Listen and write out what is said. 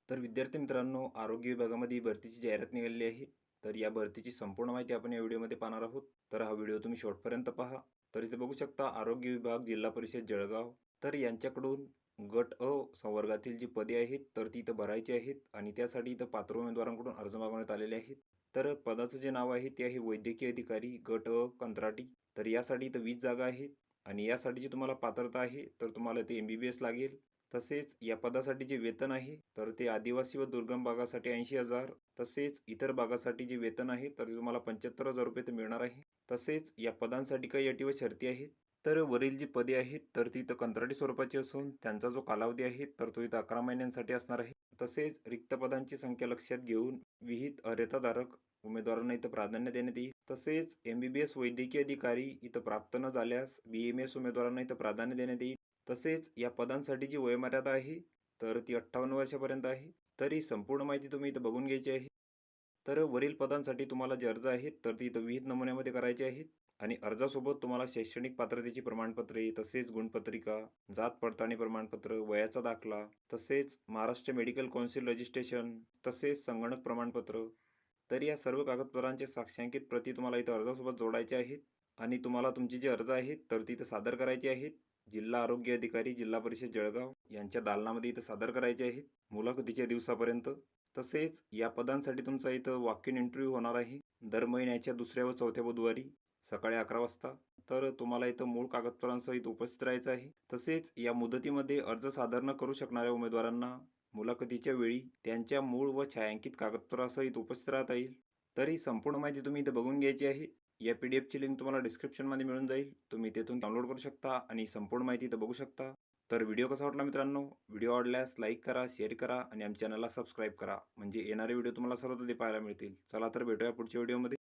तर विद्यार्थी मित्रांनो, आरोग्य विभागामध्ये भरतीची जाहिरात निघालेली आहे. तर या भरतीची संपूर्ण माहिती आपण या व्हिडिओमध्ये पाहणार आहोत. तर हा व्हिडिओ तुम्ही शेवटपर्यंत पहा. तर इथे बघू शकता आरोग्य विभाग जिल्हा परिषद जळगाव. तर यांच्याकडून गट अ संवर्गातील जी पदे आहेत तर ती इथं भरायची आहेत आणि त्यासाठी इथं पात्र उमेदवारांकडून अर्ज मागवण्यात आलेले आहेत. तर पदाचं जे नाव आहे ते आहे वैद्यकीय अधिकारी गट अ कंत्राटी. तर यासाठी इथं 20 जागा आहेत आणि यासाठी जी तुम्हाला पात्रता आहे तर तुम्हाला ते MBBS लागेल. तसेच या पदासाठी जे वेतन आहे तर ते आदिवासी व दुर्गम भागासाठी 80,000. तसेच इतर भागासाठी जे वेतन आहे तर ते तुम्हाला 75,000 रुपये तर मिळणार आहे. तसेच या पदांसाठी काही अटी व शर्ती आहेत. तर वरील जी पदे आहेत तर ती इथं कंत्राटी स्वरूपाची असून त्यांचा जो कालावधी आहे तर तो इथं 11 महिन्यांसाठी असणार आहे. तसेच रिक्त पदांची संख्या लक्षात घेऊन विहित अर्हताधारक उमेदवारांना इथं प्राधान्य देण्यात येईल. तसेच MBBS वैद्यकीय अधिकारी इथं प्राप्त न झाल्यास BMS उमेदवारांना इथं प्राधान्य देण्यात येईल. तसेच या पदांसाठी जी वयोमर्यादा आहे तर ती 58 वर्षापर्यंत आहे. तर ही संपूर्ण माहिती तुम्ही इथं बघून घ्यायची आहे. तर वरील पदांसाठी तुम्हाला जे अर्ज आहेत तर ती इथं विहित नमुन्यामध्ये करायचे आहेत आणि अर्जासोबत तुम्हाला शैक्षणिक पात्रतेची प्रमाणपत्रे, तसेच गुणपत्रिका, जात पडताळणी प्रमाणपत्र, वयाचा दाखला, तसेच महाराष्ट्र मेडिकल कौन्सिल रजिस्ट्रेशन, तसेच संगणक प्रमाणपत्र. तर या सर्व कागदपत्रांचे साक्षांकित प्रती तुम्हाला इथं अर्जासोबत जोडायचे आहेत आणि तुम्हाला तुमचे जे अर्ज आहेत तर तिथं सादर करायचे आहेत. जिल्हा आरोग्य अधिकारी जिल्हा परिषद जळगाव यांच्या दालनामध्ये इथं सादर करायचे आहेत मुलाखतीच्या दिवसापर्यंत. तसेच या पदांसाठी तुमचा इथं वॉक इन इंटरव्ह्यू होणार आहे दर महिन्याच्या 2ऱ्या व 4थ्या बुधवारी सकाळी 11 वाजता. तर तुम्हाला इथं मूळ कागदपत्रांसहित उपस्थित राहायचं आहे. तसेच या मुदतीमध्ये अर्ज सादर न करू शकणाऱ्या उमेदवारांना मुलाखतीच्या वेळी त्यांच्या मूळ व छायांकित कागदपत्रासहित उपस्थित राहता येईल. तर ही संपूर्ण माहिती तुम्ही इथं बघून घ्यायची आहे. या PDF ची लिंक तुम्हाला डिस्क्रिप्शनमध्ये मिळून जाईल. तुम्ही तेथून डाउनलोड करू शकता आणि संपूर्ण माहिती इथं बघू शकता. तर व्हिडिओ कसा वाटला मित्रांनो? व्हिडिओ आवडल्यास लाईक करा, शेअर करा आणि आमच्या चॅनलला सबस्क्राईब करा. म्हणजे येणारे व्हिडिओ तुम्हाला सर्वात आधी पाहायला मिळतील. चला तर भेटूया पुढच्या व्हिडिओमध्ये.